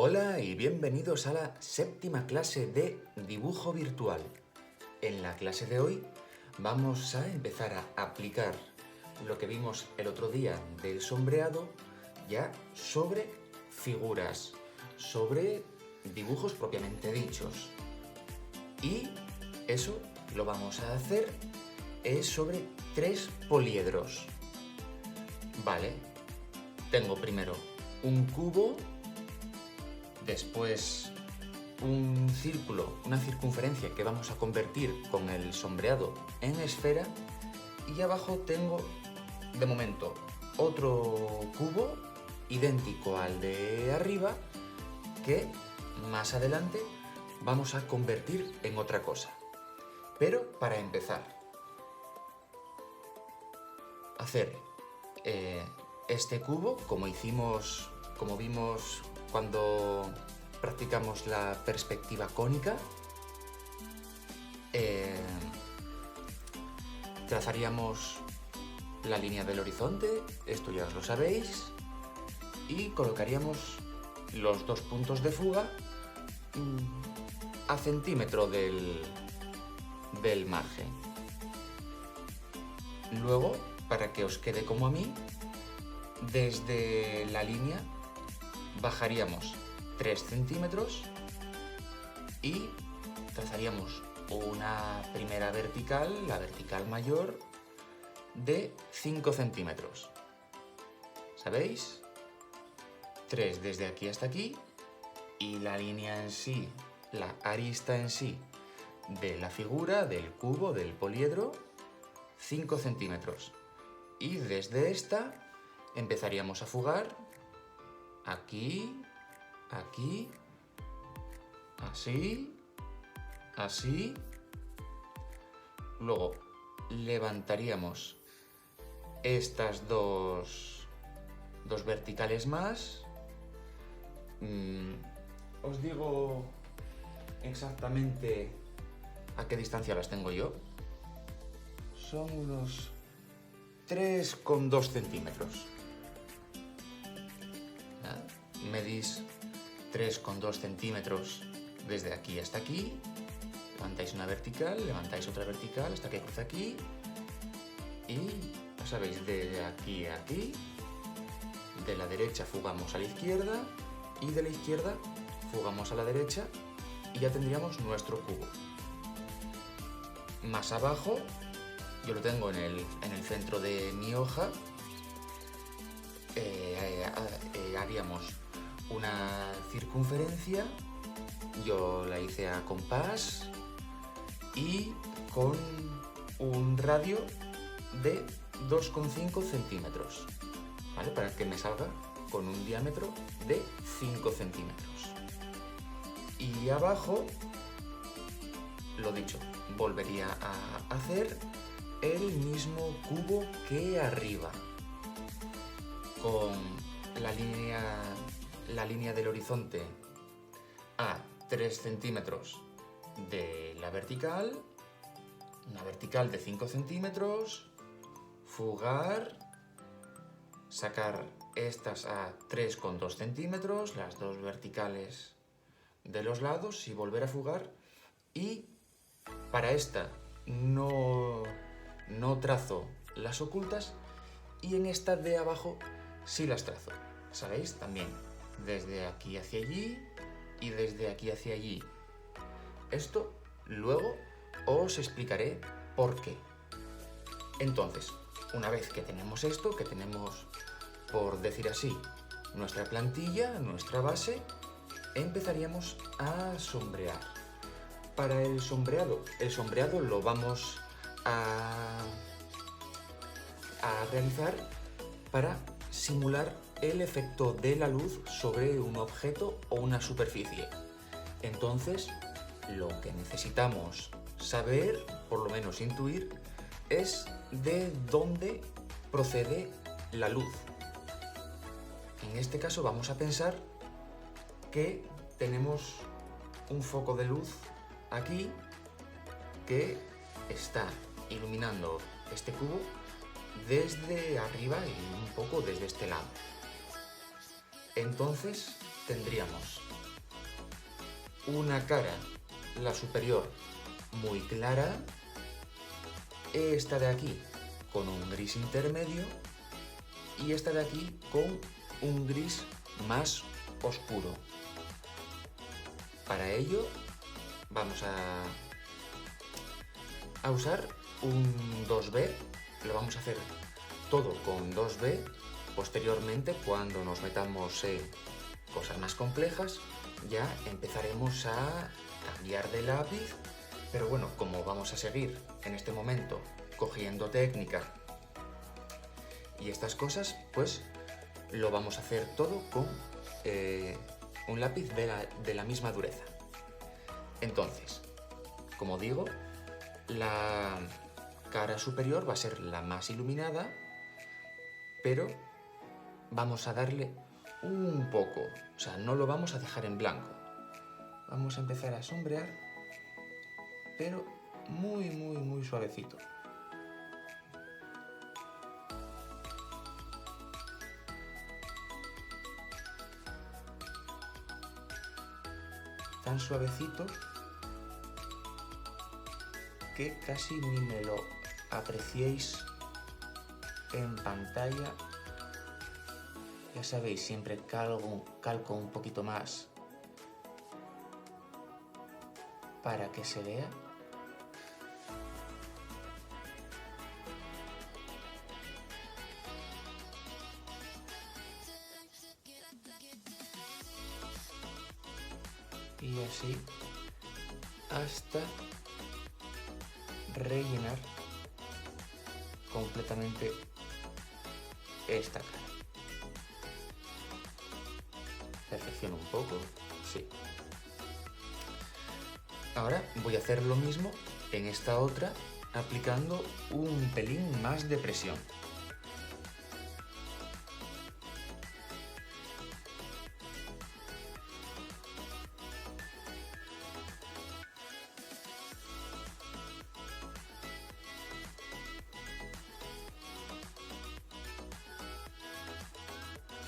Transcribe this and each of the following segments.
Hola y bienvenidos a la séptima clase de dibujo virtual. En la clase de hoy vamos a empezar a aplicar lo que vimos el otro día del sombreado ya sobre figuras, sobre dibujos propiamente dichos. Y eso lo vamos a hacer sobre 3 poliedros. Vale, tengo primero un cubo, después un círculo, una circunferencia que vamos a convertir con el sombreado en esfera, y abajo tengo de momento otro cubo idéntico al de arriba que más adelante vamos a convertir en otra cosa. Pero para empezar, hacer este cubo como vimos cuando practicamos la perspectiva cónica, trazaríamos la línea del horizonte, esto ya os lo sabéis, y colocaríamos los 2 puntos de fuga a centímetro del margen. Luego, para que os quede como a mí, desde la línea bajaríamos 3 centímetros y trazaríamos una primera vertical, la vertical mayor, de 5 centímetros. ¿Sabéis? 3 desde aquí hasta aquí, y la línea en sí, la arista en sí de la figura, del cubo, del poliedro, 5 centímetros. Y desde esta empezaríamos a fugar aquí, aquí, así, así. Luego levantaríamos estas dos verticales más. Os digo exactamente a qué distancia las tengo yo. Son unos 3,2 centímetros. Medís 3,2 centímetros desde aquí hasta aquí, levantáis una vertical, levantáis otra vertical hasta que cruza aquí, y ya sabéis, de aquí a aquí, de la derecha fugamos a la izquierda y de la izquierda fugamos a la derecha, y ya tendríamos nuestro cubo. Más abajo, yo lo tengo en el centro de mi hoja, haríamos una circunferencia, yo la hice a compás y con un radio de 2,5 centímetros, ¿vale? Para que me salga con un diámetro de 5 centímetros. Y abajo, lo dicho, volvería a hacer el mismo cubo que arriba, con la línea del horizonte a 3 centímetros de la vertical, una vertical de 5 centímetros, fugar, sacar estas a 3,2 centímetros, las 2 verticales de los lados, y volver a fugar. Y para esta no trazo las ocultas, y en esta de abajo sí las trazo. ¿Sabéis? También desde aquí hacia allí y desde aquí hacia allí. Esto luego os explicaré por qué. Entonces, una vez que tenemos esto, que tenemos, por decir así, nuestra plantilla, nuestra base, empezaríamos a sombrear. Para el sombreado lo vamos a realizar para simular el efecto de la luz sobre un objeto o una superficie. Entonces, lo que necesitamos saber, por lo menos intuir, es de dónde procede la luz. En este caso vamos a pensar que tenemos un foco de luz aquí que está iluminando este cubo desde arriba y un poco desde este lado. Entonces tendríamos una cara, la superior, muy clara, esta de aquí con un gris intermedio y esta de aquí con un gris más oscuro. Para ello vamos a usar un 2B, lo vamos a hacer todo con 2B. Posteriormente, cuando nos metamos en cosas más complejas, ya empezaremos a cambiar de lápiz, pero bueno, como vamos a seguir en este momento cogiendo técnica y estas cosas, pues lo vamos a hacer todo con un lápiz de la misma dureza. Entonces, como digo, la cara superior va a ser la más iluminada, pero vamos a darle un poco, o sea, no lo vamos a dejar en blanco. Vamos a empezar a sombrear, pero muy suavecito. Tan suavecito que casi ni me lo apreciéis en pantalla. Ya sabéis, siempre calco un poquito más para que se vea. Y así hasta rellenar completamente esta cara. Perfecciono un poco, sí. Ahora voy a hacer lo mismo en esta otra, aplicando un pelín más de presión.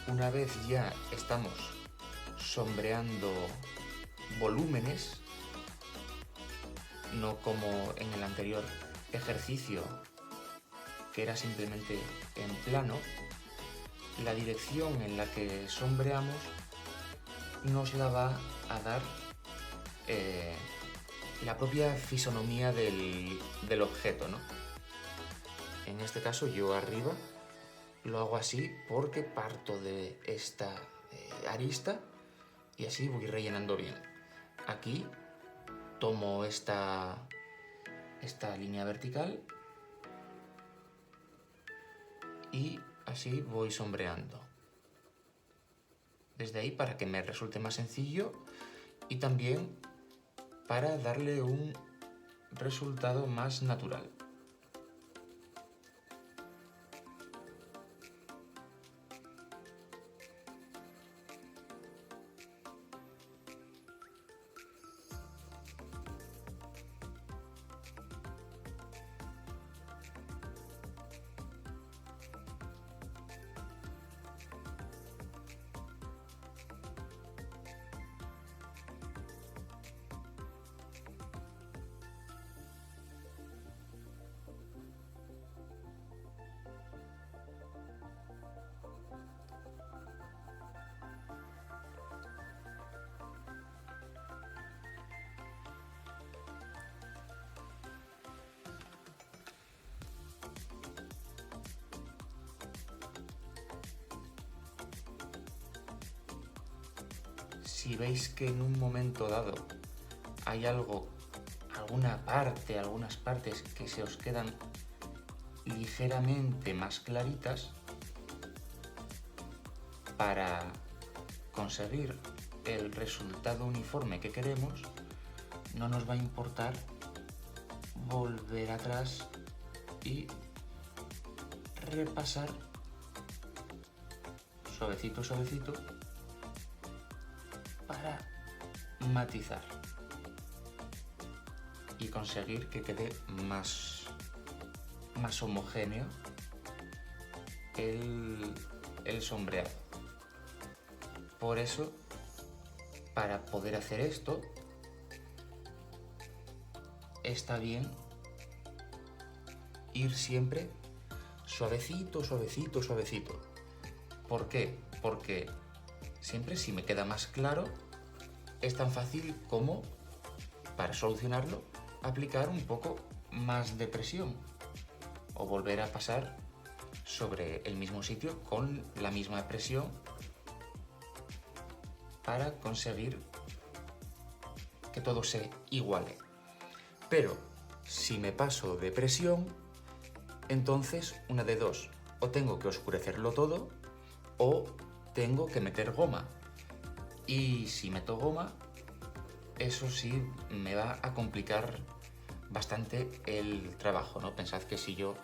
Una vez ya estamos sombreando volúmenes, no como en el anterior ejercicio, que era simplemente en plano, la dirección en la que sombreamos nos la va a dar la propia fisonomía del objeto, ¿no? En este caso yo arriba lo hago así porque parto de esta arista y así voy rellenando bien. Aquí tomo esta línea vertical y así voy sombreando. Desde ahí para que me resulte más sencillo y también para darle un resultado más natural. Si veis que en un momento dado hay algunas partes que se os quedan ligeramente más claritas, para conseguir el resultado uniforme que queremos, no nos va a importar volver atrás y repasar suavecito para matizar y conseguir que quede más homogéneo el sombreado. Por eso para poder hacer esto, está bien ir siempre suavecito, suavecito, suavecito. ¿Por qué? Porque siempre, si me queda más claro, es tan fácil como, para solucionarlo, aplicar un poco más de presión o volver a pasar sobre el mismo sitio con la misma presión para conseguir que todo se iguale. Pero si me paso de presión, entonces una de dos: o tengo que oscurecerlo todo o tengo que meter goma. Y si meto goma, eso sí me va a complicar bastante el trabajo, ¿no? Pensad que si yo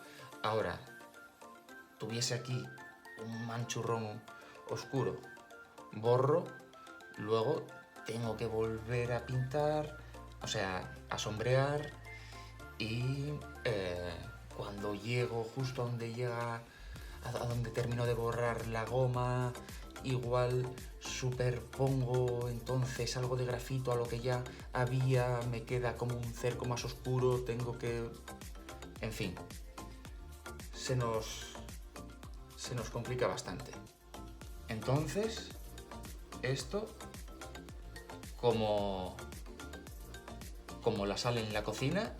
ahora tuviese aquí un manchurrón oscuro, borro, luego tengo que volver a pintar, o sea, a sombrear, y cuando llego justo a donde llega, a donde termino de borrar la goma, igual superpongo entonces algo de grafito a lo que ya había, me queda como un cerco más oscuro, tengo que... En fin, se nos complica bastante. Entonces, esto, como la sal en la cocina,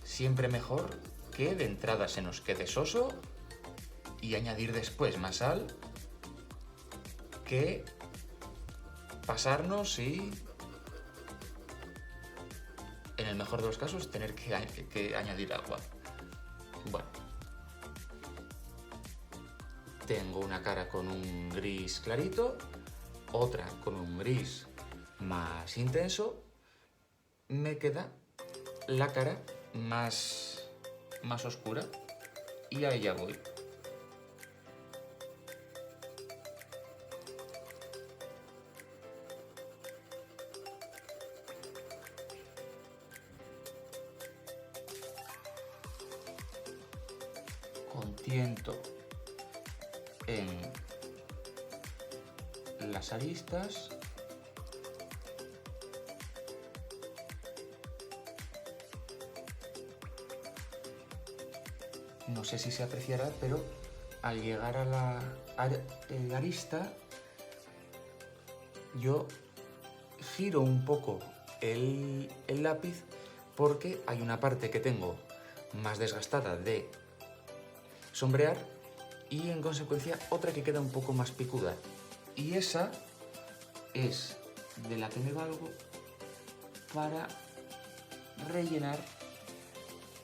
siempre mejor que de entrada se nos quede soso y añadir después más sal, que pasarnos y, en el mejor de los casos, tener que añadir agua. Bueno, tengo una cara con un gris clarito, otra con un gris más intenso, me queda la cara más oscura y a ella voy. Con tiento en las aristas. No sé si se apreciará, pero al llegar a la arista, yo giro un poco el lápiz porque hay una parte que tengo más desgastada de sombrear y en consecuencia otra que queda un poco más picuda. Y esa es de la que me valgo para rellenar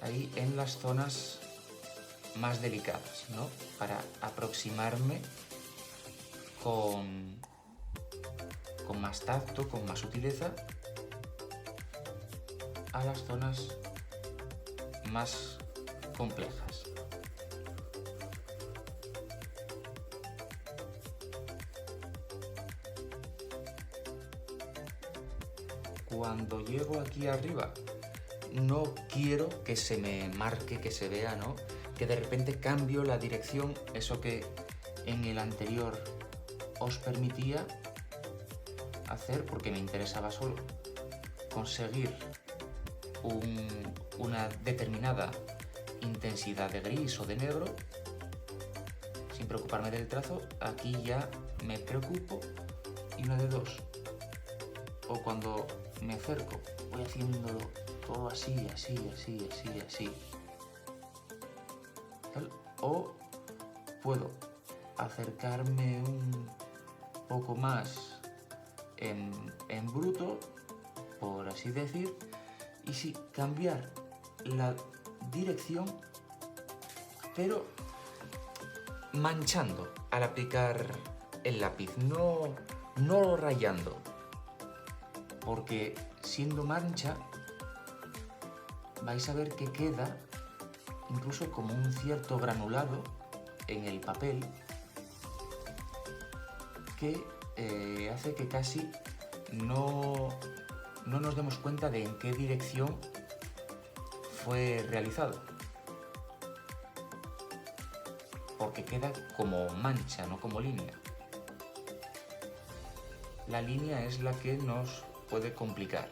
ahí en las zonas más delicadas, ¿no? Para aproximarme con más tacto, con más sutileza a las zonas más complejas. Cuando llego aquí arriba, no quiero que se me marque, que se vea, ¿no? Que de repente cambio la dirección, eso que en el anterior os permitía hacer, porque me interesaba solo conseguir una determinada intensidad de gris o de negro, sin preocuparme del trazo. Aquí ya me preocupo y una de dos: o cuando me acerco voy haciéndolo todo así, así, así, así, así, ¿tal? O puedo acercarme un poco más en bruto, por así decir, y sí, cambiar la dirección, pero manchando al aplicar el lápiz, no rayando, porque siendo mancha vais a ver que queda incluso como un cierto granulado en el papel que hace que casi no nos demos cuenta de en qué dirección fue realizado, porque queda como mancha, no como línea. la línea es la que nos puede complicar.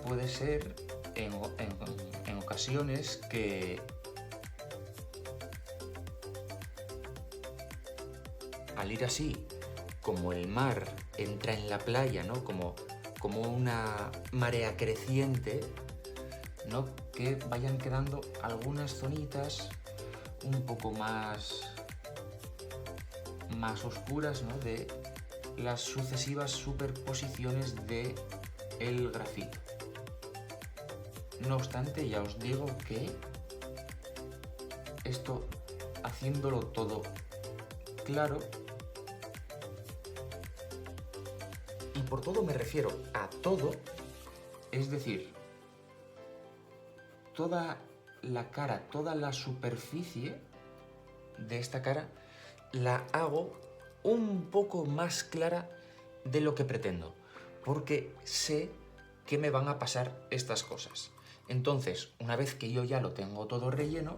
Puede ser en ocasiones que al ir así, como el mar entra en la playa, ¿no? Como una marea creciente, ¿no? Que vayan quedando algunas zonitas un poco más oscuras, ¿no? De las sucesivas superposiciones de el grafito. No obstante, ya os digo que esto, haciéndolo todo claro, y por todo me refiero a todo, es decir, toda la cara, toda la superficie de esta cara, la hago un poco más clara de lo que pretendo, porque sé que me van a pasar estas cosas. Entonces, una vez que yo ya lo tengo todo relleno,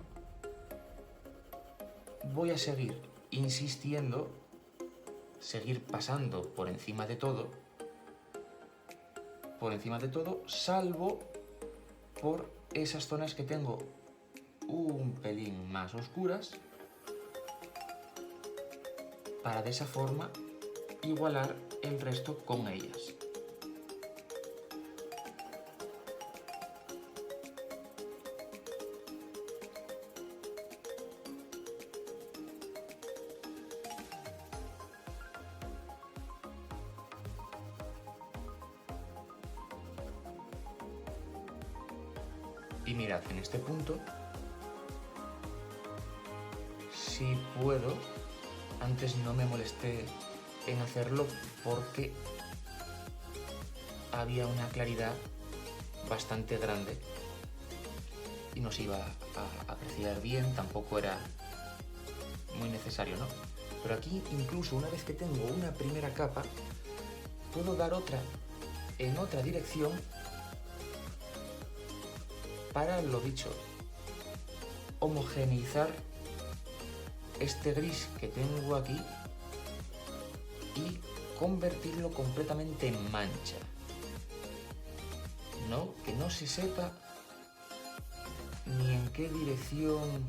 voy a seguir insistiendo, seguir pasando por encima de todo, salvo por esas zonas que tengo un pelín más oscuras, para de esa forma igualar el resto con ellas. Y mirad, en este punto, si puedo, antes no me molesté en hacerlo porque había una claridad bastante grande y no se iba a apreciar bien, tampoco era muy necesario, ¿no? Pero aquí, incluso una vez que tengo una primera capa, puedo dar otra en otra dirección para, lo dicho, homogeneizar este gris que tengo aquí y convertirlo completamente en mancha, ¿no? Que no se sepa ni en qué dirección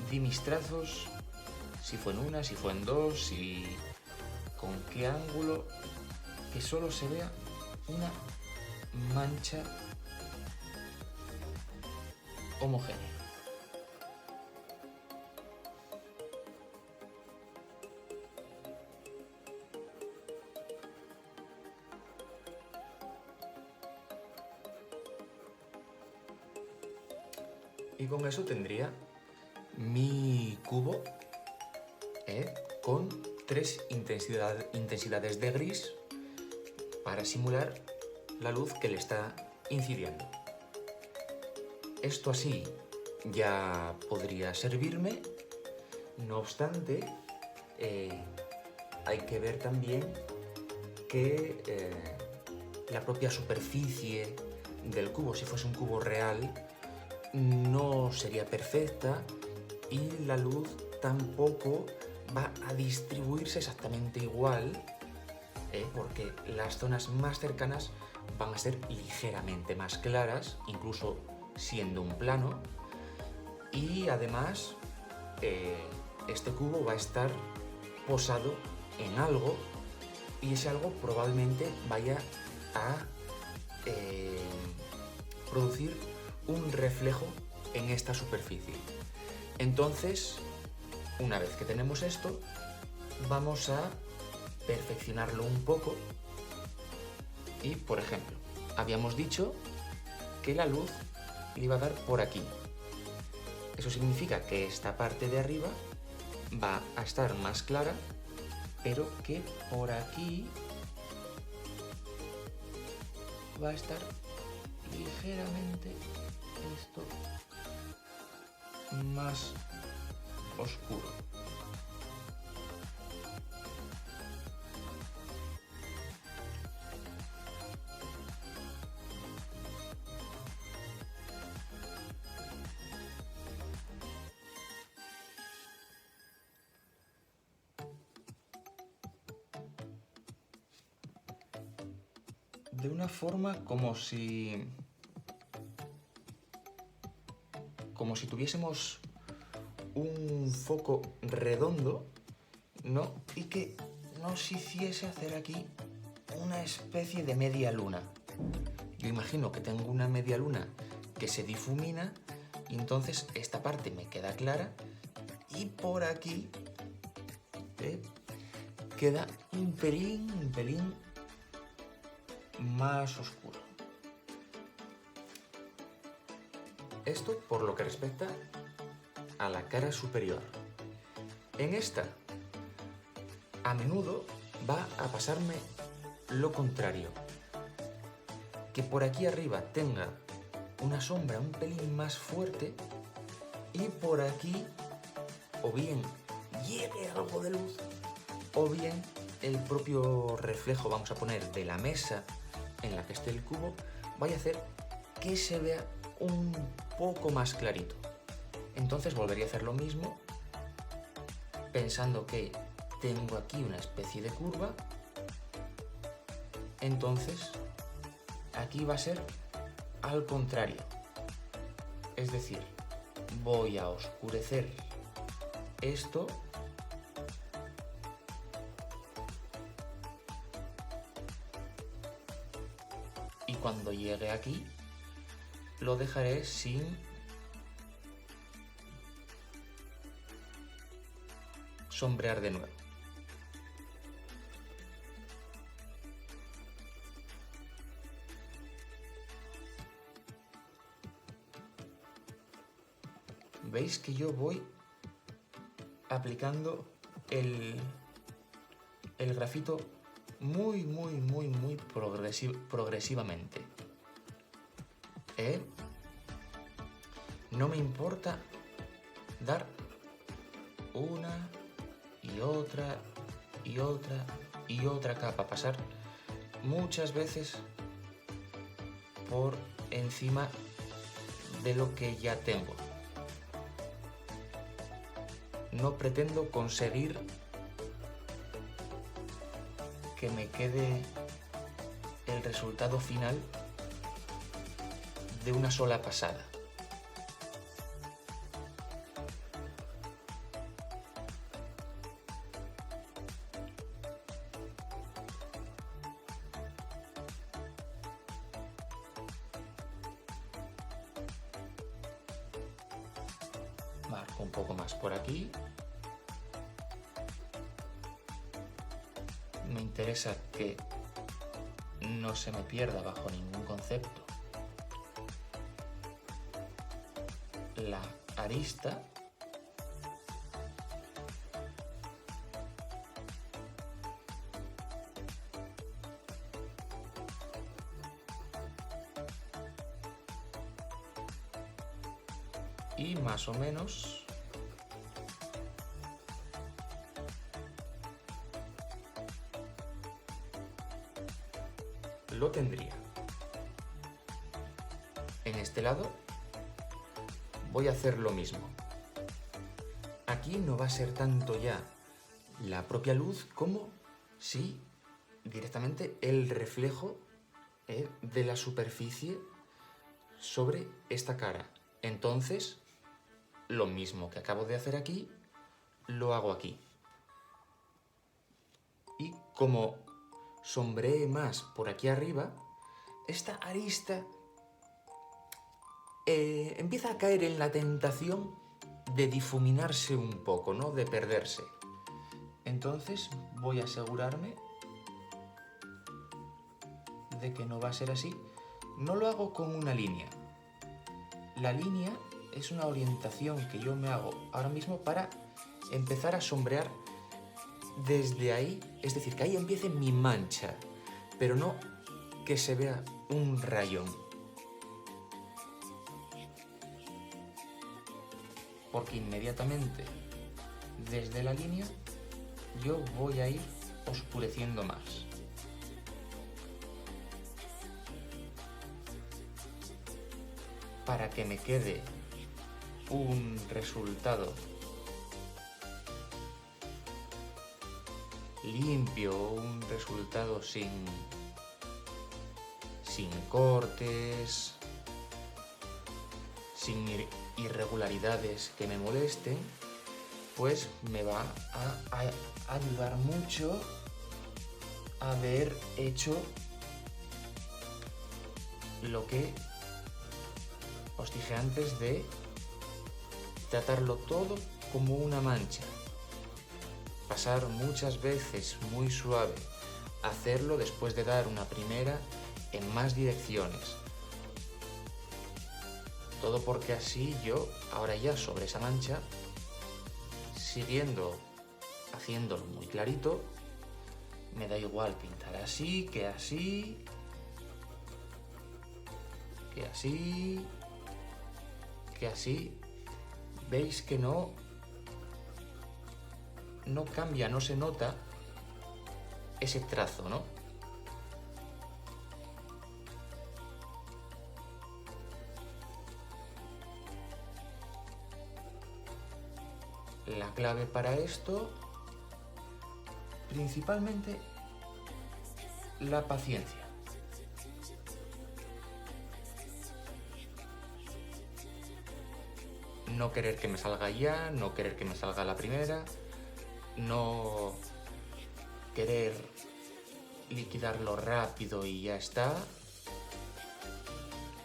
di mis trazos, si fue en una, si fue en dos, si con qué ángulo, que solo se vea una mancha homogénea. Y con eso tendría mi cubo con 3 intensidades de gris para simular la luz que le está incidiendo. Esto así ya podría servirme, no obstante, hay que ver también que la propia superficie del cubo, si fuese un cubo real, no sería perfecta y la luz tampoco va a distribuirse exactamente igual, porque las zonas más cercanas van a ser ligeramente más claras, incluso siendo un plano, y además este cubo va a estar posado en algo y ese algo probablemente vaya a producir un reflejo en esta superficie. Entonces, una vez que tenemos esto, vamos a perfeccionarlo un poco y, por ejemplo, habíamos dicho que la luz le iba a dar por aquí. Eso significa que esta parte de arriba va a estar más clara, pero que por aquí va a estar ligeramente esto más oscuro. De una forma como si tuviésemos un foco redondo, ¿no? Y que nos hiciese hacer aquí una especie de media luna. Yo imagino que tengo una media luna que se difumina y entonces esta parte me queda clara y por aquí queda un pelín más oscuro. Esto por lo que respecta a la cara superior. En esta, a menudo va a pasarme lo contrario. Que por aquí arriba tenga una sombra un pelín más fuerte y por aquí o bien llegue algo de luz o bien el propio reflejo, vamos a poner, de la mesa en la que esté el cubo, vaya a hacer que se vea un poco más clarito. Entonces volvería a hacer lo mismo, pensando que tengo aquí una especie de curva, entonces aquí va a ser al contrario. Es decir, voy a oscurecer esto y cuando llegue aquí lo dejaré sin sombrear de nuevo. Veis que yo voy aplicando el grafito muy progresivamente. No me importa dar una y otra y otra y otra capa, pasar muchas veces por encima de lo que ya tengo. No pretendo conseguir que me quede el resultado final de una sola pasada. Marco un poco más por aquí. Me interesa que no se me pierda bajo ningún concepto la arista. Y más o menos lo tendría. En este lado voy a hacer lo mismo. Aquí no va a ser tanto ya la propia luz como si directamente el reflejo de la superficie sobre esta cara. Entonces, lo mismo que acabo de hacer aquí, lo hago aquí. Y como sombree más por aquí arriba, esta arista empieza a caer en la tentación de difuminarse un poco, ¿no? De perderse. Entonces voy a asegurarme de que no va a ser así. No lo hago con una línea, la línea es una orientación que yo me hago ahora mismo para empezar a sombrear desde ahí, es decir, que ahí empiece mi mancha, pero no que se vea un rayón. Porque inmediatamente desde la línea yo voy a ir oscureciendo más. Para que me quede un resultado limpio, un resultado sin cortes, sin irregularidades que me molesten, pues me va a ayudar mucho haber hecho lo que os dije antes de tratarlo todo como una mancha. Pasar muchas veces muy suave, hacerlo después de dar una primera en más direcciones. Todo porque así yo, ahora ya sobre esa mancha, siguiendo haciéndolo muy clarito, me da igual pintar así, que así, que así, que así. Veis que no cambia, no se nota ese trazo, ¿no? La clave para esto, principalmente, la paciencia. No querer que me salga ya, no querer que me salga la primera, no querer liquidarlo rápido y ya está.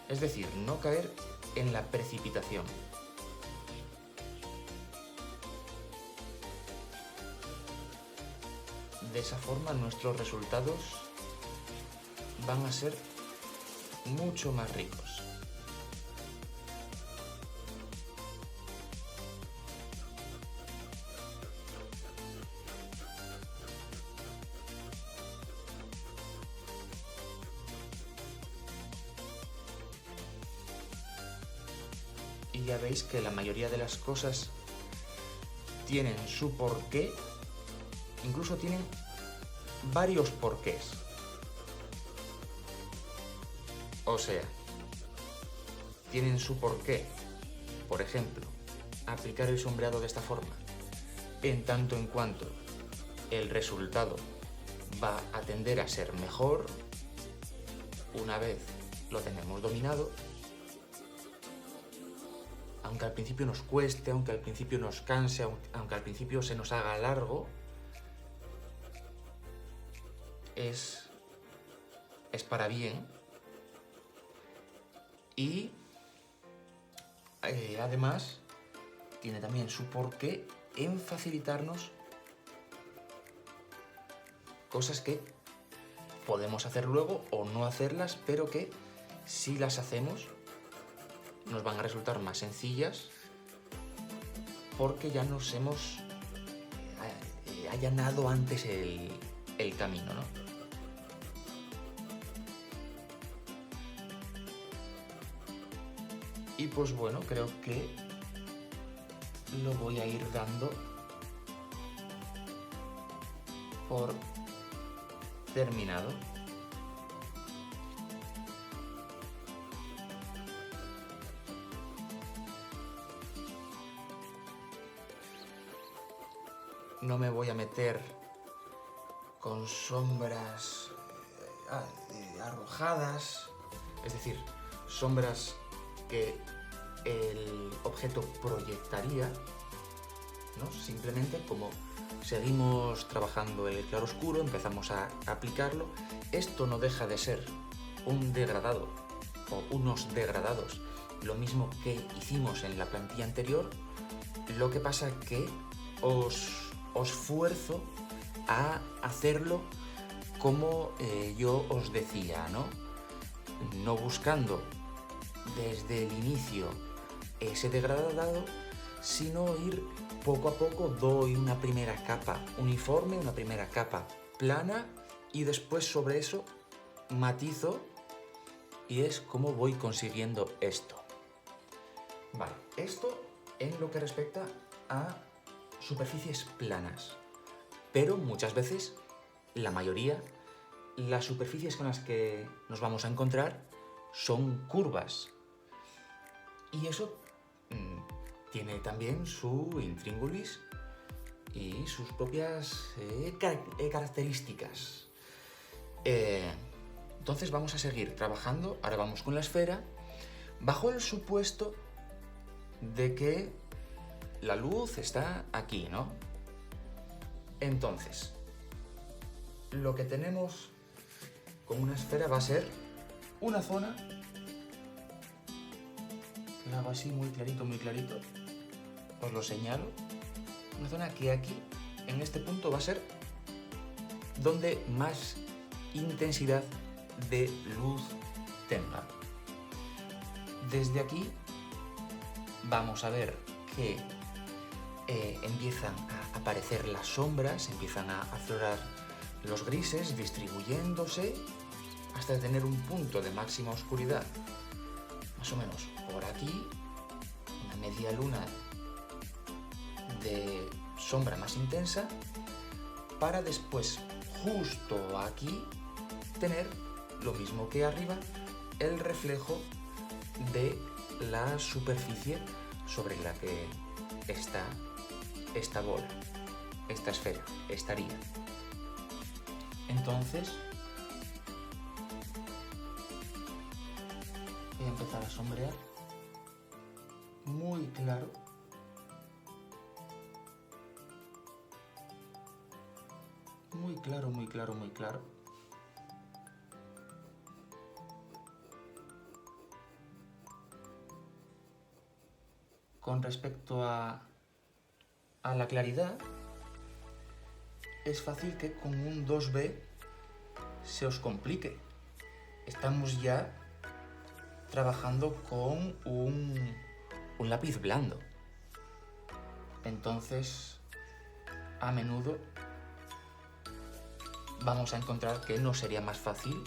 Es decir, no caer en la precipitación. De esa forma nuestros resultados van a ser mucho más ricos. Y ya veis que la mayoría de las cosas tienen su porqué, incluso tienen varios porqués. O sea, tienen su porqué, por ejemplo, aplicar el sombreado de esta forma, en tanto en cuanto el resultado va a tender a ser mejor una vez lo tenemos dominado. Aunque al principio nos cueste, aunque al principio nos canse, aunque al principio se nos haga largo, es para bien. Y además tiene también su porqué en facilitarnos cosas que podemos hacer luego o no hacerlas, pero que si las hacemos nos van a resultar más sencillas porque ya nos hemos allanado antes el camino, ¿no? Y pues bueno, creo que lo voy a ir dando por terminado. No me voy a meter con sombras arrojadas, es decir, sombras que el objeto proyectaría, ¿no? Simplemente como seguimos trabajando el claroscuro, empezamos a aplicarlo. Esto no deja de ser un degradado o unos degradados, lo mismo que hicimos en la plantilla anterior. Lo que pasa que os fuerzo a hacerlo como yo os decía, ¿no? No buscando desde el inicio ese degradado, sino ir poco a poco. Doy una primera capa uniforme, una primera capa plana y después sobre eso matizo, y es como voy consiguiendo esto. Vale, esto en lo que respecta a superficies planas, pero muchas veces, la mayoría, las superficies con las que nos vamos a encontrar son curvas, y eso tiene también su intríngulis y sus propias características. Entonces vamos a seguir trabajando. Ahora vamos con la esfera, bajo el supuesto de que la luz está aquí, ¿no? Entonces, lo que tenemos con una esfera va a ser una zona, que hago así muy clarito, os lo señalo, una zona que aquí, en este punto, va a ser donde más intensidad de luz tenga. Desde aquí vamos a ver que empiezan a aparecer las sombras, empiezan a aflorar los grises, distribuyéndose hasta tener un punto de máxima oscuridad, más o menos por aquí, una media luna de sombra más intensa, para después, justo aquí, tener lo mismo que arriba, el reflejo de la superficie sobre la que está esta bola, esta esfera, estaría. Entonces, voy a empezar a sombrear muy claro. Muy claro, muy claro, muy claro. Con respecto a la claridad, es fácil que con un 2B se os complique. Estamos ya trabajando con un lápiz blando. Entonces, a menudo vamos a encontrar que no sería más fácil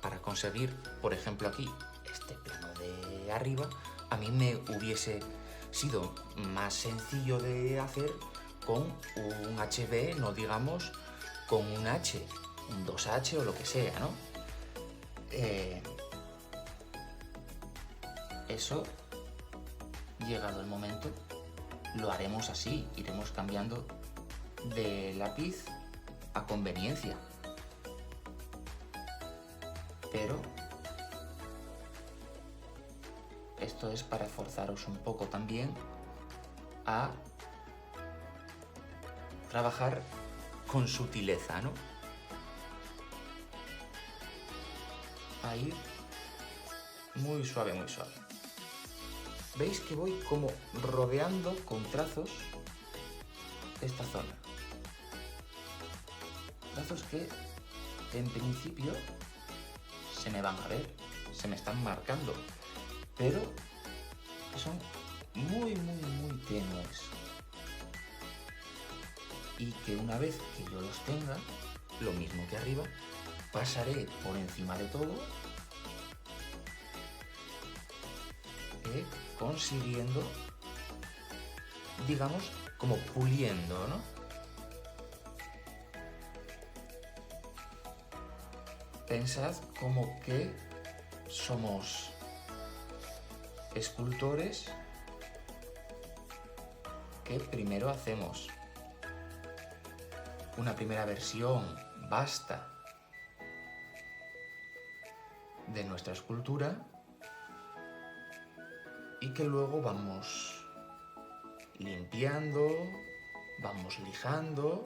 para conseguir, por ejemplo aquí, este plano de arriba. A mí me hubiese sido más sencillo de hacer con un HB, no digamos con un H, un 2H o lo que sea, ¿no? Eso, llegado el momento, lo haremos así, iremos cambiando de lápiz a conveniencia. Pero esto es para forzaros un poco también a trabajar con sutileza, ¿no? A ir muy suave, muy suave. Veis que voy como rodeando con trazos esta zona. Trazos que en principio se me van a ver, se me están marcando, pero que son muy, muy, muy tenues. Y que una vez que yo los tenga, lo mismo que arriba, pasaré por encima de todo, consiguiendo, digamos, como puliendo, ¿no? Pensad como que somos escultores que primero hacemos una primera versión vasta de nuestra escultura y que luego vamos limpiando, vamos lijando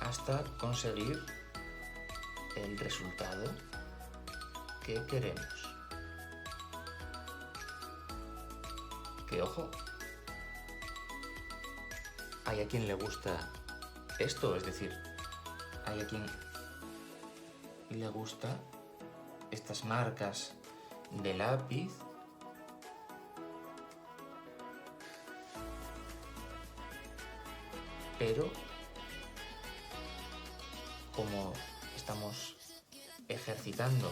hasta conseguir el resultado que queremos. Que ojo, hay a quien le gusta esto, es decir, hay a quien le gusta estas marcas de lápiz. Pero como estamos ejercitando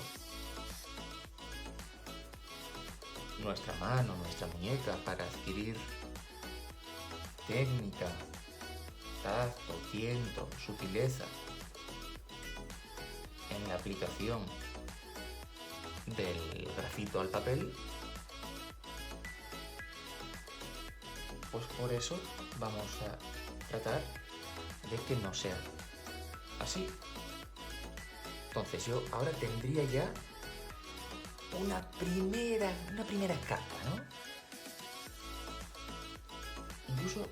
nuestra mano, nuestra muñeca para adquirir técnica, tacto, tiento, sutileza en la aplicación del grafito al papel, pues por eso vamos a tratar de que no sea así. Entonces yo ahora tendría ya una primera capa, ¿no? Incluso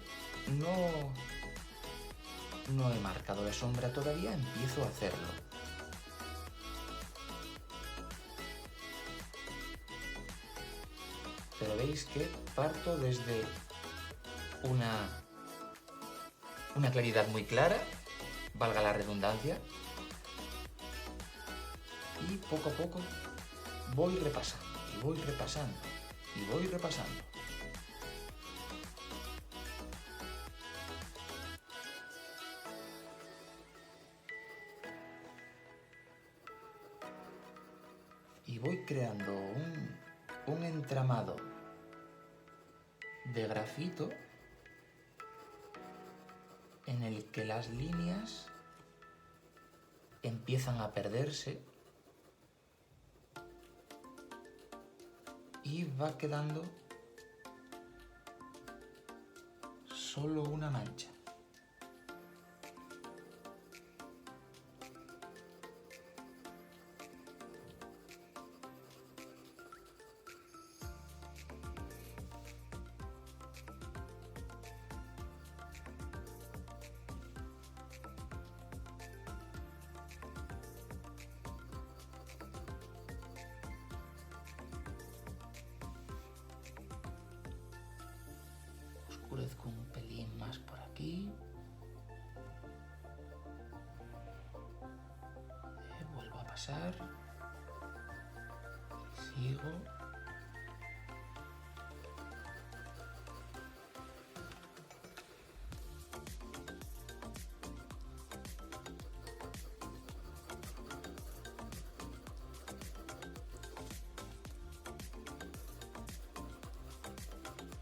no he marcado la sombra todavía, empiezo a hacerlo. Pero veis que parto desde una claridad muy clara, valga la redundancia, y poco a poco voy repasando, y voy repasando, y voy repasando. Y voy creando un entramado de grafito en el que las líneas empiezan a perderse y va quedando solo una mancha. Oscurezco un pelín más por aquí. Vuelvo a pasar. Sigo.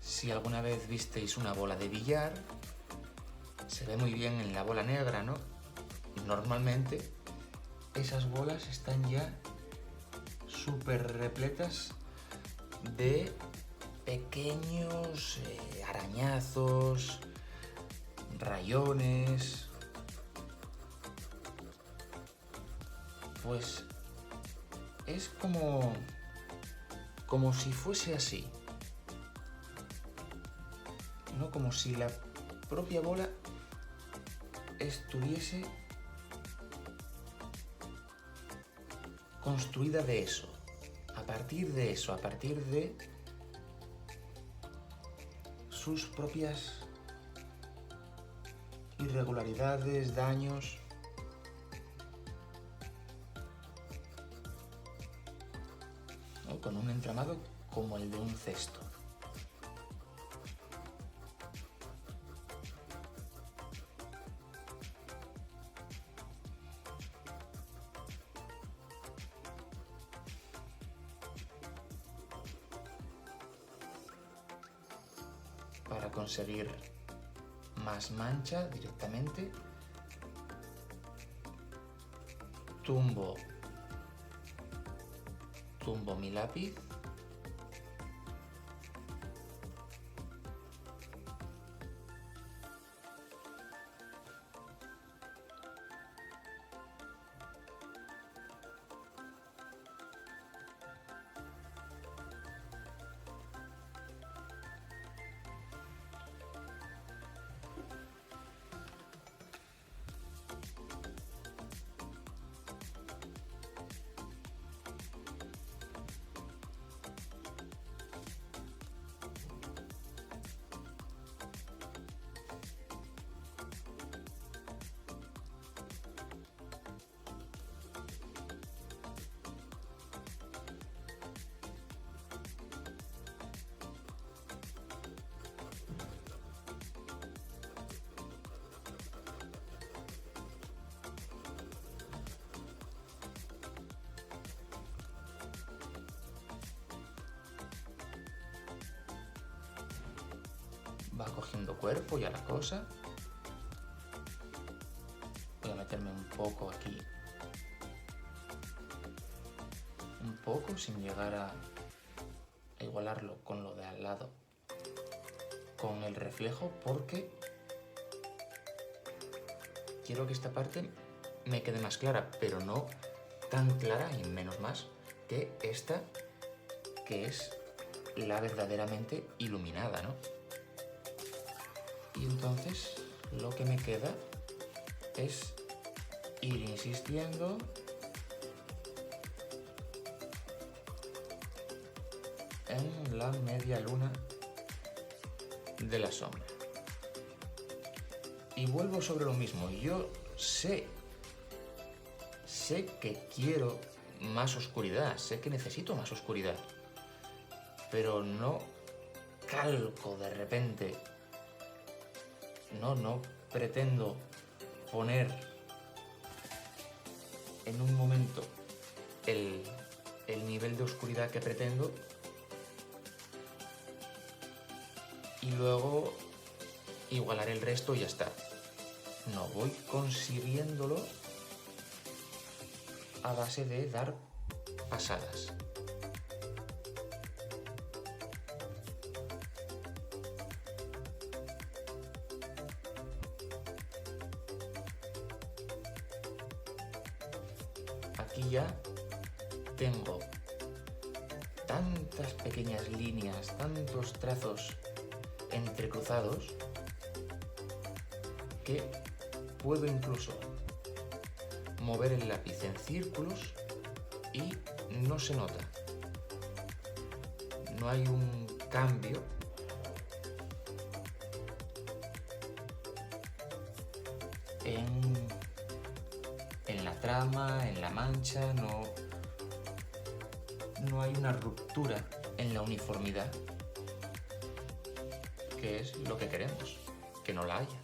Si alguna vez visteis una bola de billar, se ve muy bien en la bola negra, ¿no? Normalmente esas bolas están ya súper repletas de pequeños arañazos, rayones. Pues es como si fuese así, ¿no? Como si la propia bola estuviese construida de eso, a partir de sus propias irregularidades, daños. ¿No? Con un entramado como el de un cesto. Para conseguir más mancha directamente, tumbo mi lápiz va cogiendo cuerpo ya la cosa. Voy a meterme un poco aquí. Un poco sin llegar a igualarlo con lo de al lado, con el reflejo, porque quiero que esta parte me quede más clara, pero no tan clara y menos más que esta, que es la verdaderamente iluminada, ¿no? Y entonces lo que me queda es ir insistiendo en la media luna de la sombra. Y vuelvo sobre lo mismo. Yo sé que quiero más oscuridad, sé que necesito más oscuridad, pero no calco de repente, no pretendo poner en un momento el nivel de oscuridad que pretendo y luego igualar el resto y ya está. No, voy consiguiéndolo a base de dar pasadas. Aquí ya tengo tantas pequeñas líneas, tantos trazos entrecruzados, que puedo incluso mover el lápiz en círculos y no se nota. No hay un cambio en la trama, en la mancha, no hay una ruptura en la uniformidad, que es lo que queremos, que no la haya.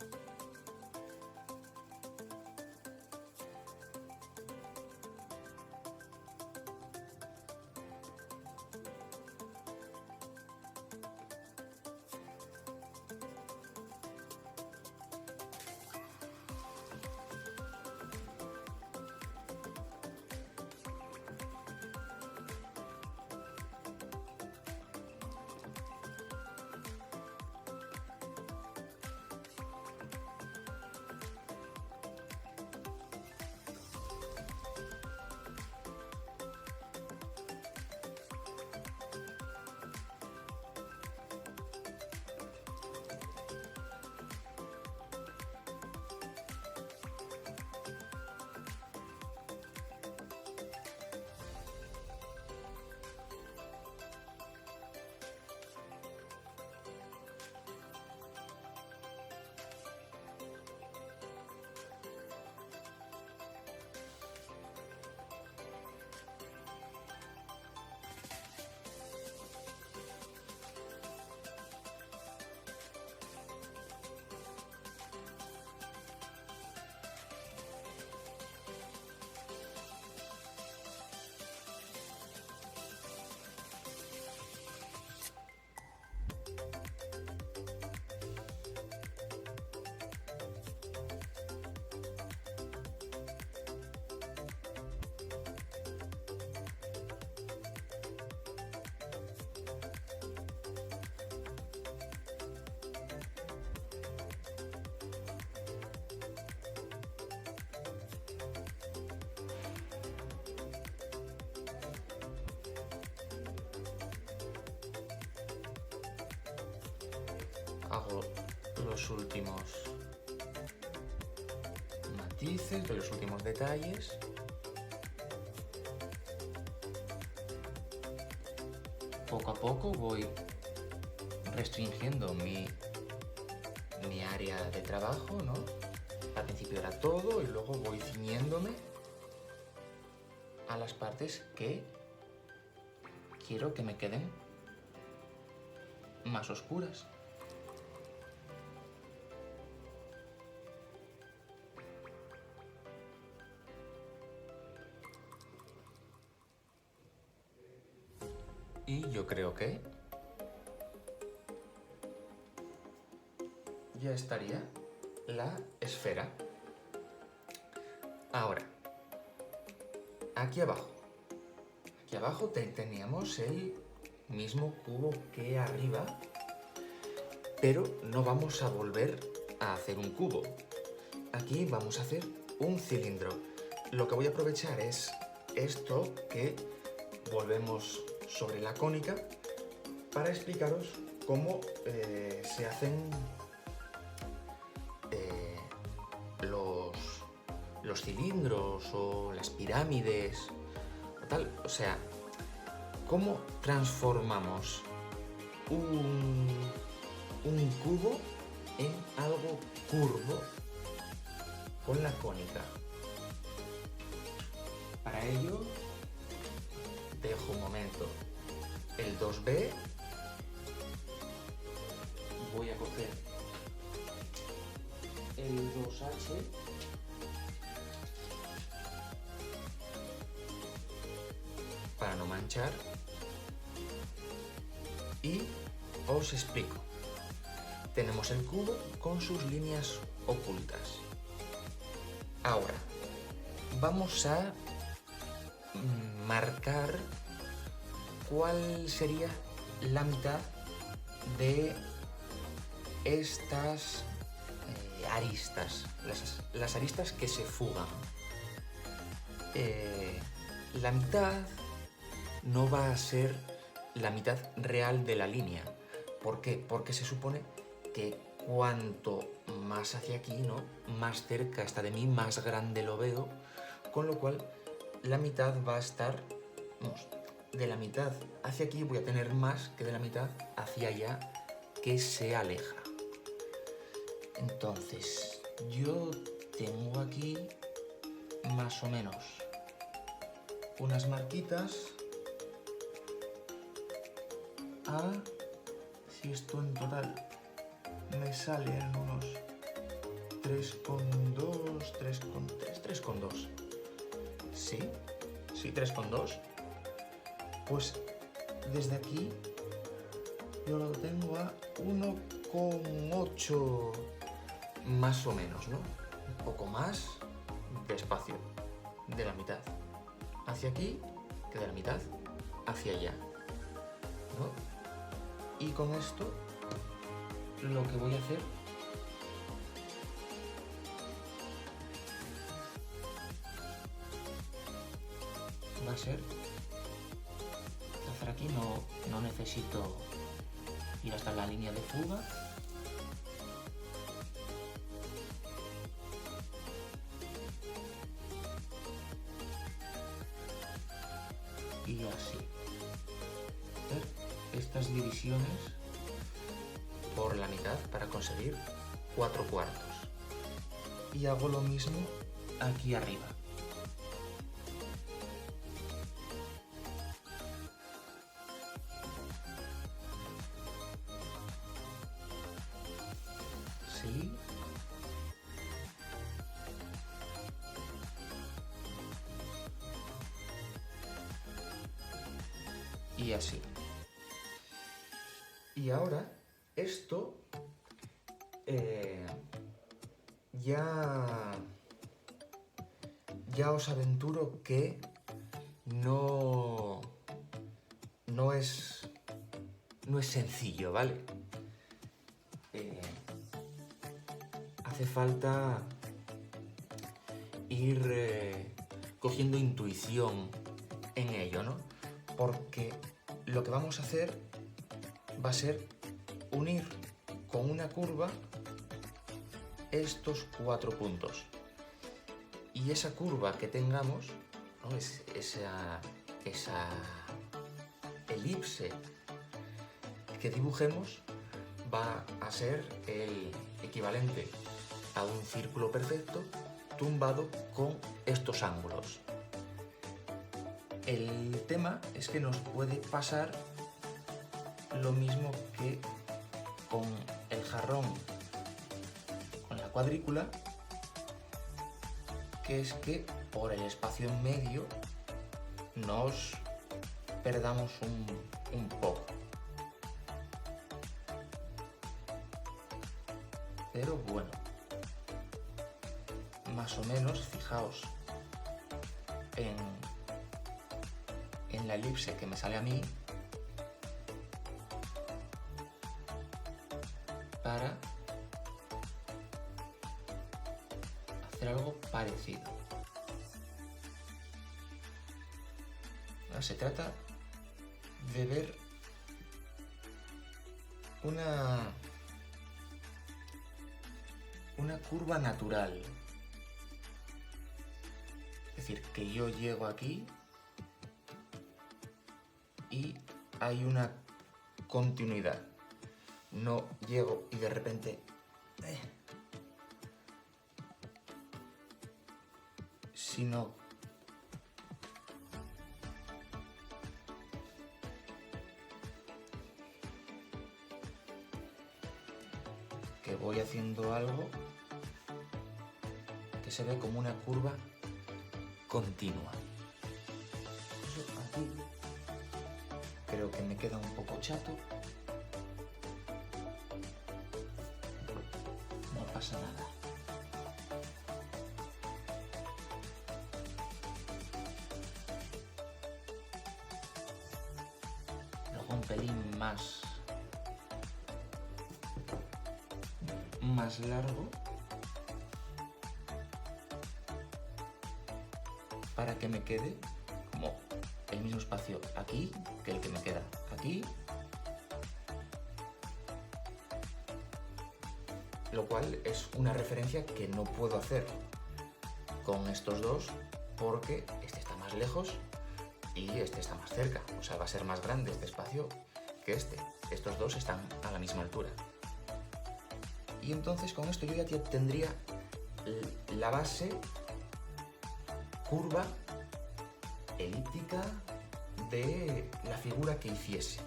Hago los últimos matices, de los últimos detalles. Poco a poco voy restringiendo mi área de trabajo, ¿no? Al principio era todo y luego voy ciñéndome a las partes que quiero que me queden más oscuras. Y yo creo que ya estaría la esfera. Ahora, aquí abajo teníamos el mismo cubo que arriba, pero no vamos a volver a hacer un cubo. Aquí vamos a hacer un cilindro. Lo que voy a aprovechar es esto que volvemos sobre la cónica para explicaros cómo se hacen los cilindros o las pirámides o tal. O sea, cómo transformamos un cubo en algo curvo con la cónica. Para ello, dejo un momento el 2B, voy a coger el 2H para no manchar y os explico. Tenemos el cubo con sus líneas ocultas. Ahora, vamos a marcar cuál sería la mitad de estas aristas, las aristas que se fugan. La mitad no va a ser la mitad real de la línea. ¿Por qué? Porque se supone que cuanto más hacia aquí, ¿no?, más cerca está de mí, más grande lo veo, con lo cual la mitad va a estar, vamos, de la mitad hacia aquí voy a tener más que de la mitad hacia allá, que se aleja. Entonces, yo tengo aquí más o menos unas marquitas si esto en total me sale en unos 3,2, 3,3, 3,2. Sí, 3,2. Pues desde aquí yo lo tengo a 1,8 más o menos, ¿no? Un poco más de espacio, de la mitad hacia aquí que de la mitad hacia allá, ¿no? Y con esto lo que voy a hacer va a ser trazar aquí, no necesito ir hasta la línea de fuga. Y así. Hacer estas divisiones por la mitad para conseguir 4/4. Y hago lo mismo aquí arriba. Sí. Y así. Y ahora esto ya os aventuro que no es sencillo, ¿vale? Hace falta ir cogiendo intuición en ello, ¿no? Porque lo que vamos a hacer va a ser unir con una curva estos 4 puntos. Y esa curva que tengamos, ¿no?, esa elipse que dibujemos va a ser el equivalente a un círculo perfecto tumbado con estos ángulos. El tema es que nos puede pasar lo mismo que con el jarrón, con la cuadrícula, que es que por el espacio en medio nos perdamos un poco. pero bueno, más o menos, fijaos en la elipse que me sale a mí para hacer algo parecido. Se trata de ver una curva natural. Es decir, que yo llego aquí y hay una continuidad. No llego y de repente sino que voy haciendo algo que se ve como una curva continua. Eso aquí creo que me queda un poco chato. No pasa nada. Luego un pelín más largo para que me quede como el mismo espacio aquí que el que me queda aquí, lo cual es una referencia que no puedo hacer con estos dos porque este está más lejos y este está más cerca, o sea, va a ser más grande este espacio que este. Estos dos están a la misma altura. Y entonces con esto yo ya tendría la base curva elíptica de la figura que hiciese.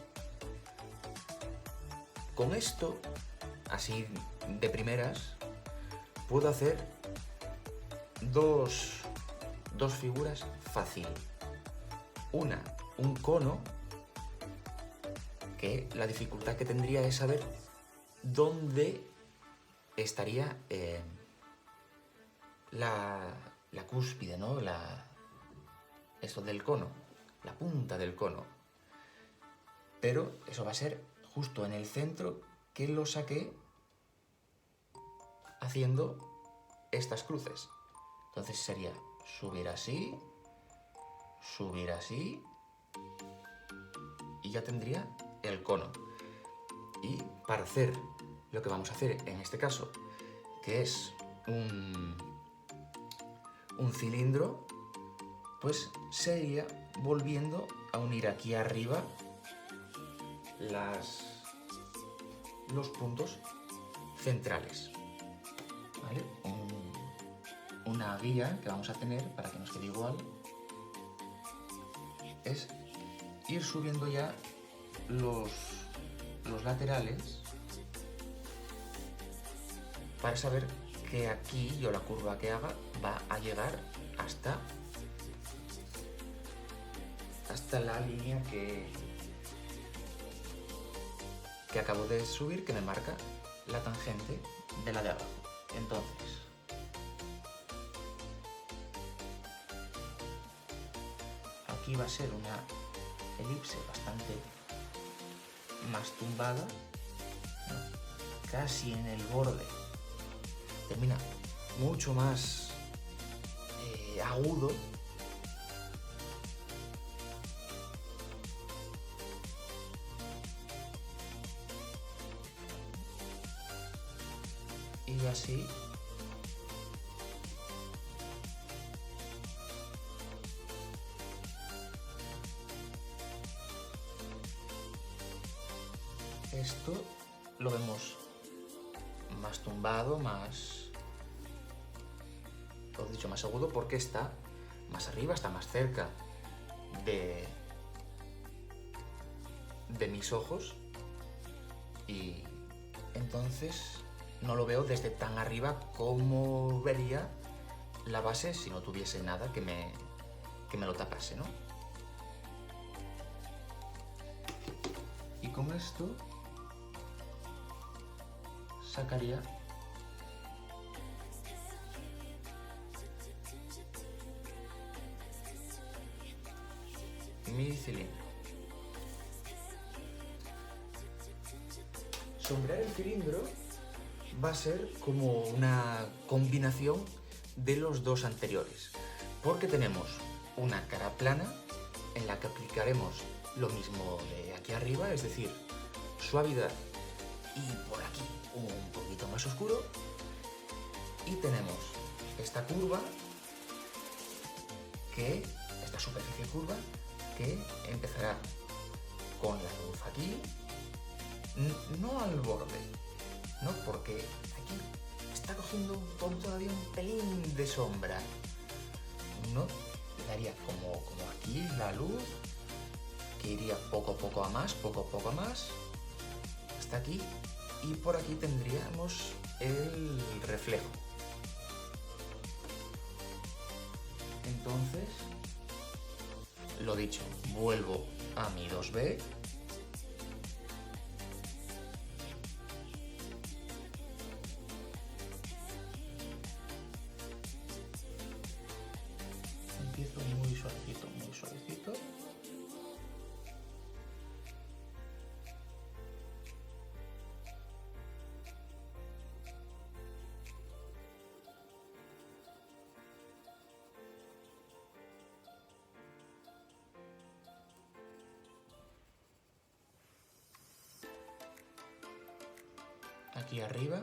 Con esto, así de primeras, puedo hacer dos figuras fácil. Una, un cono, que la dificultad que tendría es saber dónde estaría la cúspide, ¿no? Esto del cono, la punta del cono. Pero eso va a ser justo en el centro, que lo saqué haciendo estas cruces. Entonces sería subir así y ya tendría el cono. Y para hacer lo que vamos a hacer en este caso, que es un cilindro, pues sería volviendo a unir aquí arriba los puntos centrales, ¿vale? Una guía que vamos a tener para que nos quede igual es ir subiendo ya los laterales para saber que aquí yo la curva que haga va a llegar hasta la línea que acabo de subir, que me marca la tangente de la de abajo. Entonces, aquí va a ser una elipse bastante más tumbada, ¿no? Casi en el borde. Termina mucho más agudo. Y así esto lo vemos más tumbado, más agudo, porque está más arriba, está más cerca de mis ojos, y entonces no lo veo desde tan arriba como vería la base si no tuviese nada que me lo tapase, ¿no? Y con esto sacaría mi cilindro. Sombrear el cilindro va a ser como una combinación de los dos anteriores, porque tenemos una cara plana en la que aplicaremos lo mismo de aquí arriba, es decir, suavidad y por aquí un poquito más oscuro, y tenemos esta curva, esta superficie curva, que empezará con la luz aquí, no al borde, no, porque aquí está cogiendo todavía un pelín de sombra, no, daría como aquí la luz, que iría poco a poco a más, hasta aquí, y por aquí tendríamos el reflejo. Entonces, lo dicho, vuelvo a mi 2B. Empiezo muy suavecito, muy suavecito. Aquí arriba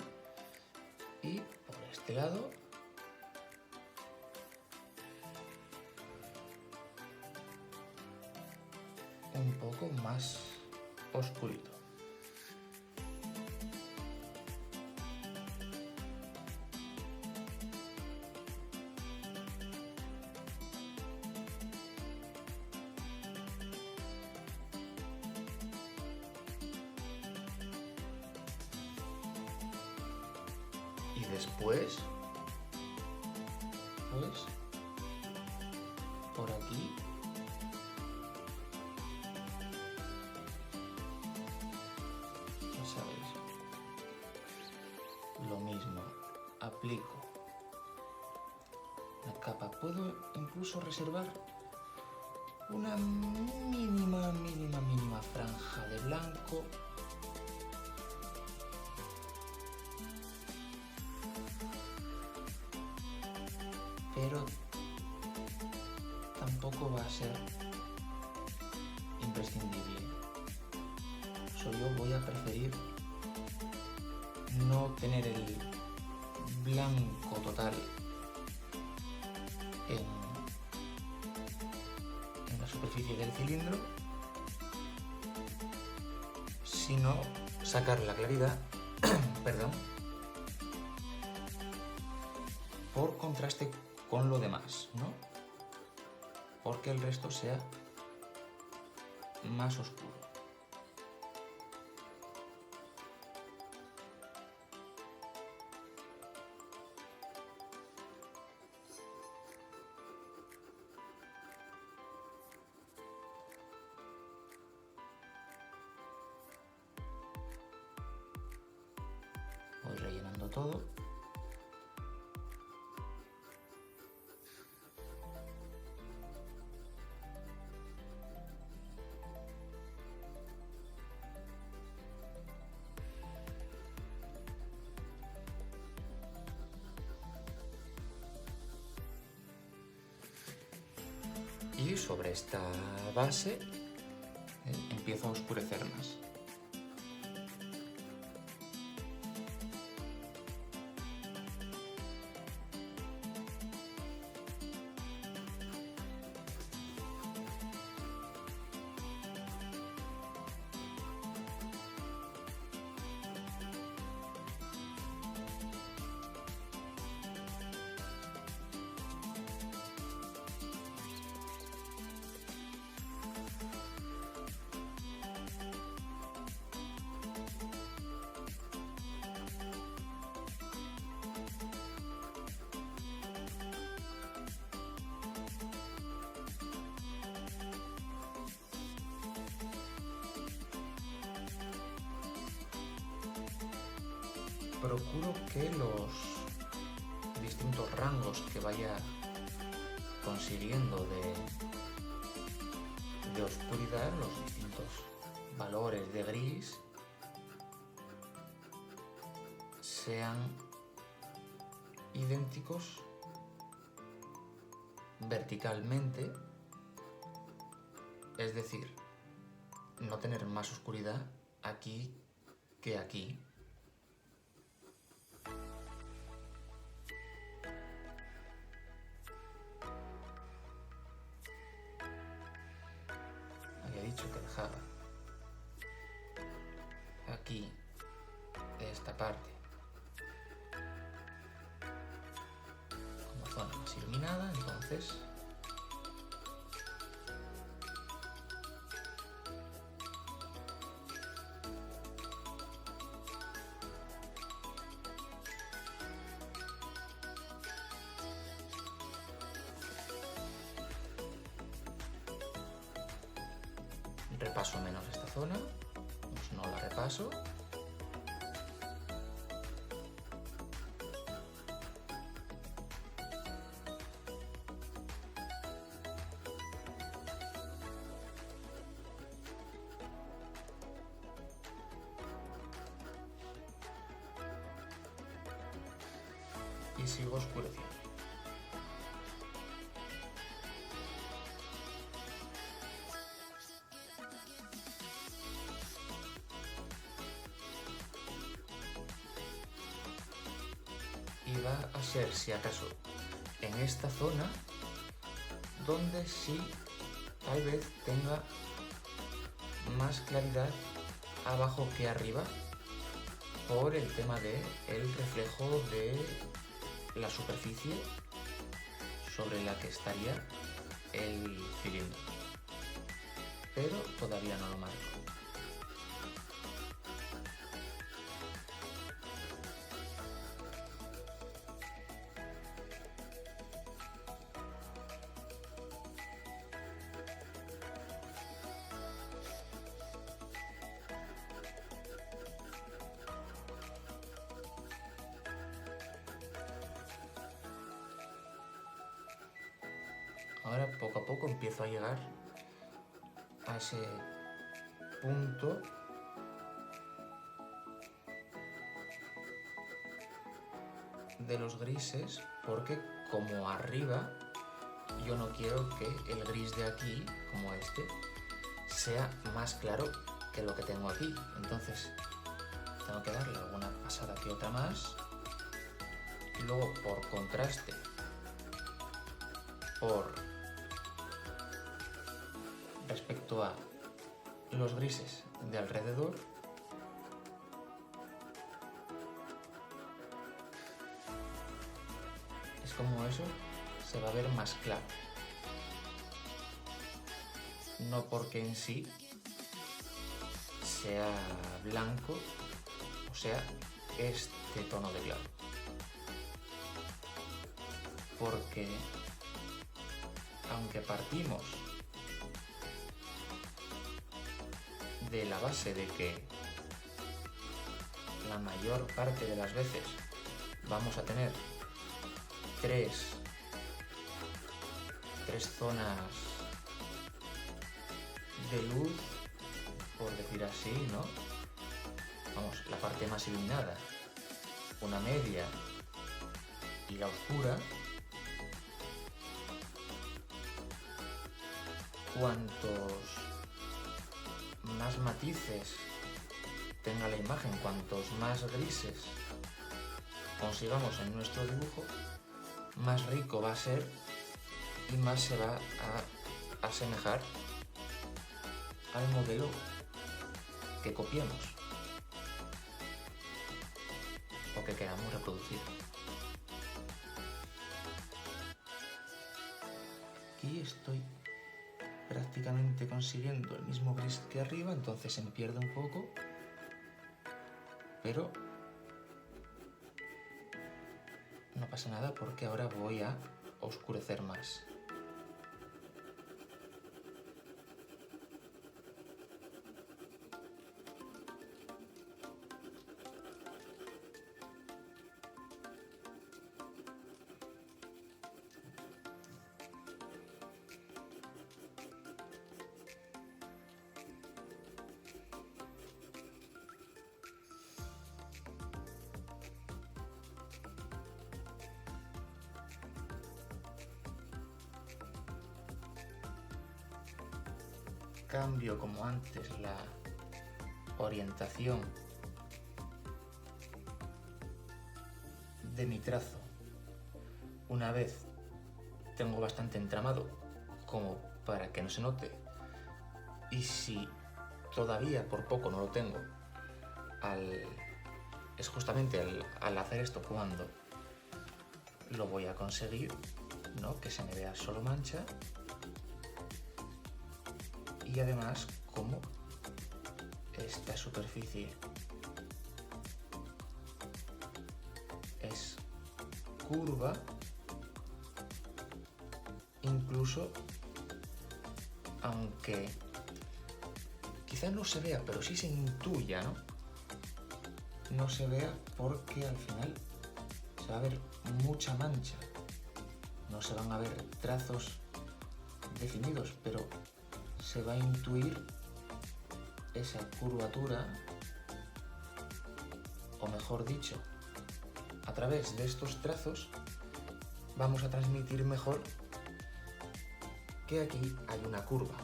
y por este lado. Un poco más oscurito. Y después, pues, por aquí, ya sabéis, lo mismo, aplico la capa. Puedo incluso reservar una mínima franja de blanco. Pero tampoco va a ser imprescindible. Yo voy a preferir no tener el blanco total en la superficie del cilindro, sino sacar la claridad, perdón, por contraste con lo demás, ¿no? Porque el resto sea más oscuro. Voy rellenando todo. Y sobre esta base empiezo a oscurecer más. Procuro que los distintos rangos que vaya consiguiendo de de oscuridad, los distintos valores de gris sean idénticos verticalmente, es decir, no tener más oscuridad aquí que aquí. Había dicho que dejaba aquí esta parte como zona más iluminada, entonces repaso menos esta zona, pues no la repaso. Y sigo oscureciendo. Y va a ser, si acaso, en esta zona donde sí tal vez tenga más claridad abajo que arriba por el tema de el reflejo de la superficie sobre la que estaría el cilindro, pero todavía no lo marco. Ahora poco a poco empiezo a llegar a ese punto de los grises, porque como arriba yo no quiero que el gris de aquí, como este, sea más claro que lo que tengo aquí. Entonces tengo que darle alguna pasada que otra más y luego por contraste, respecto a los grises de alrededor, es como eso se va a ver más claro. No porque en sí sea blanco, o sea, este tono de claro. Porque aunque partimos de la base de que la mayor parte de las veces vamos a tener tres zonas de luz, por decir así, ¿no? Vamos, la parte más iluminada, una media y la oscura. Cuantos más matices tenga la imagen, cuantos más grises consigamos en nuestro dibujo, más rico va a ser y más se va a asemejar al modelo que copiemos o que queramos reproducir. Aquí estoy prácticamente consiguiendo el mismo gris que arriba, entonces se me pierde un poco, pero no pasa nada porque ahora voy a oscurecer más. cambio como antes la orientación de mi trazo una vez tengo bastante entramado como para que no se note, y si todavía por poco no lo tengo, es justamente al hacer esto cuando lo voy a conseguir, ¿no? Que se me vea solo mancha, y además como esta superficie es curva, incluso aunque quizás no se vea, pero sí se intuya, ¿no? No se vea porque al final se va a ver mucha mancha, no se van a ver trazos definidos, pero se va a intuir esa curvatura, o mejor dicho, a través de estos trazos vamos a transmitir mejor que aquí hay una curva.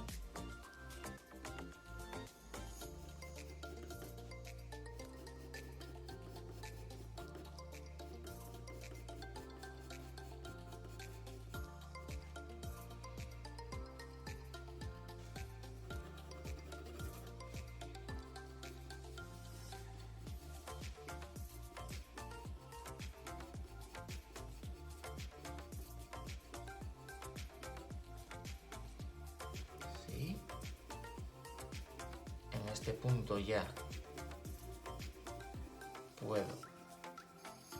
En este punto ya puedo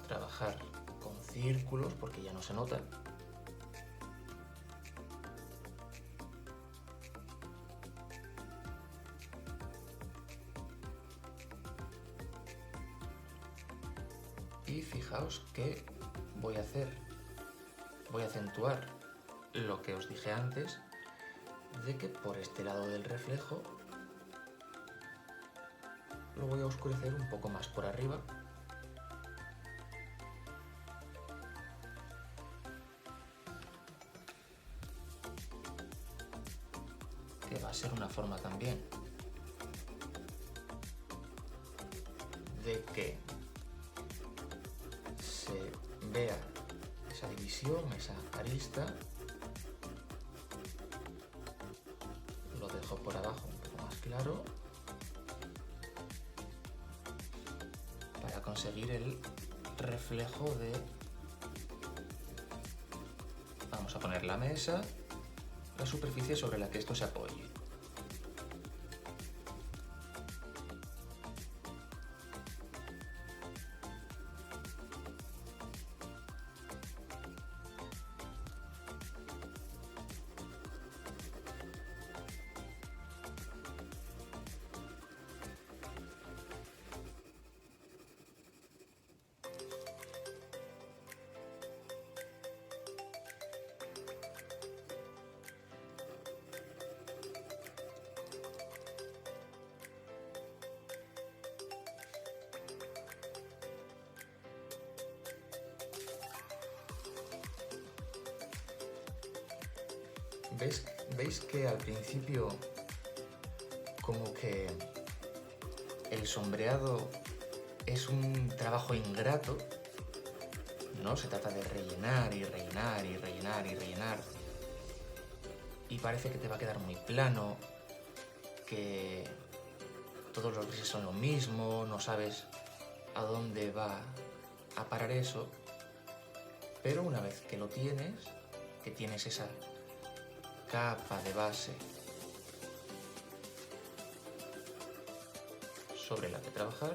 trabajar con círculos porque ya no se nota. Y fijaos que voy a acentuar lo que os dije antes, de que por este lado del reflejo lo voy a oscurecer un poco más por arriba. Que va a ser una forma también de que se vea esa división, esa arista. Lo dejo por abajo un poco más claro para conseguir el reflejo de... Vamos a poner la mesa, la superficie sobre la que esto se apoye. ¿Veis que al principio como que el sombreado es un trabajo ingrato, ¿no? Se trata de rellenar y rellenar y rellenar y rellenar, y parece que te va a quedar muy plano, que todos los grises son lo mismo, no sabes a dónde va a parar eso, pero una vez que lo tienes, que tienes esa capa de base sobre la que trabajar,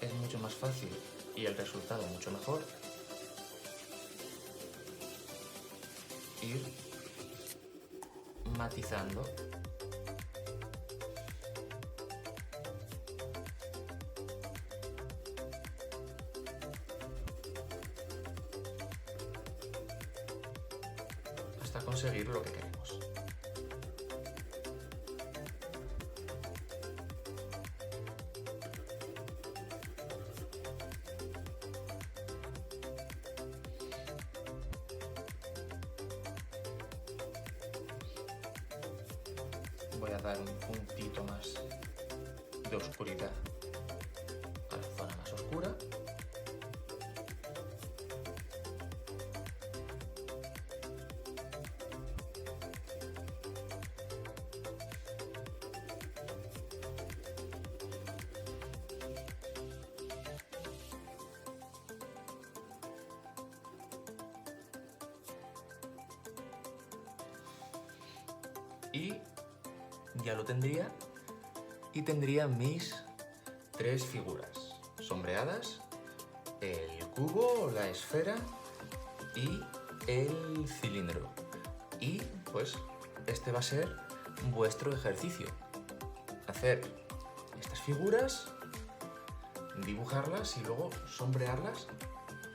es mucho más fácil y el resultado mucho mejor ir matizando hasta conseguir lo que queremos. a dar un puntito más de oscuridad a la zona más oscura. Y ya lo tendría, y tendría mis 3 figuras sombreadas: el cubo, la esfera y el cilindro. Y pues este va a ser vuestro ejercicio: hacer estas figuras, dibujarlas y luego sombrearlas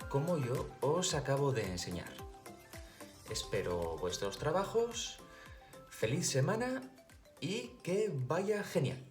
como yo os acabo de enseñar. Espero vuestros trabajos. Feliz semana y que vaya genial.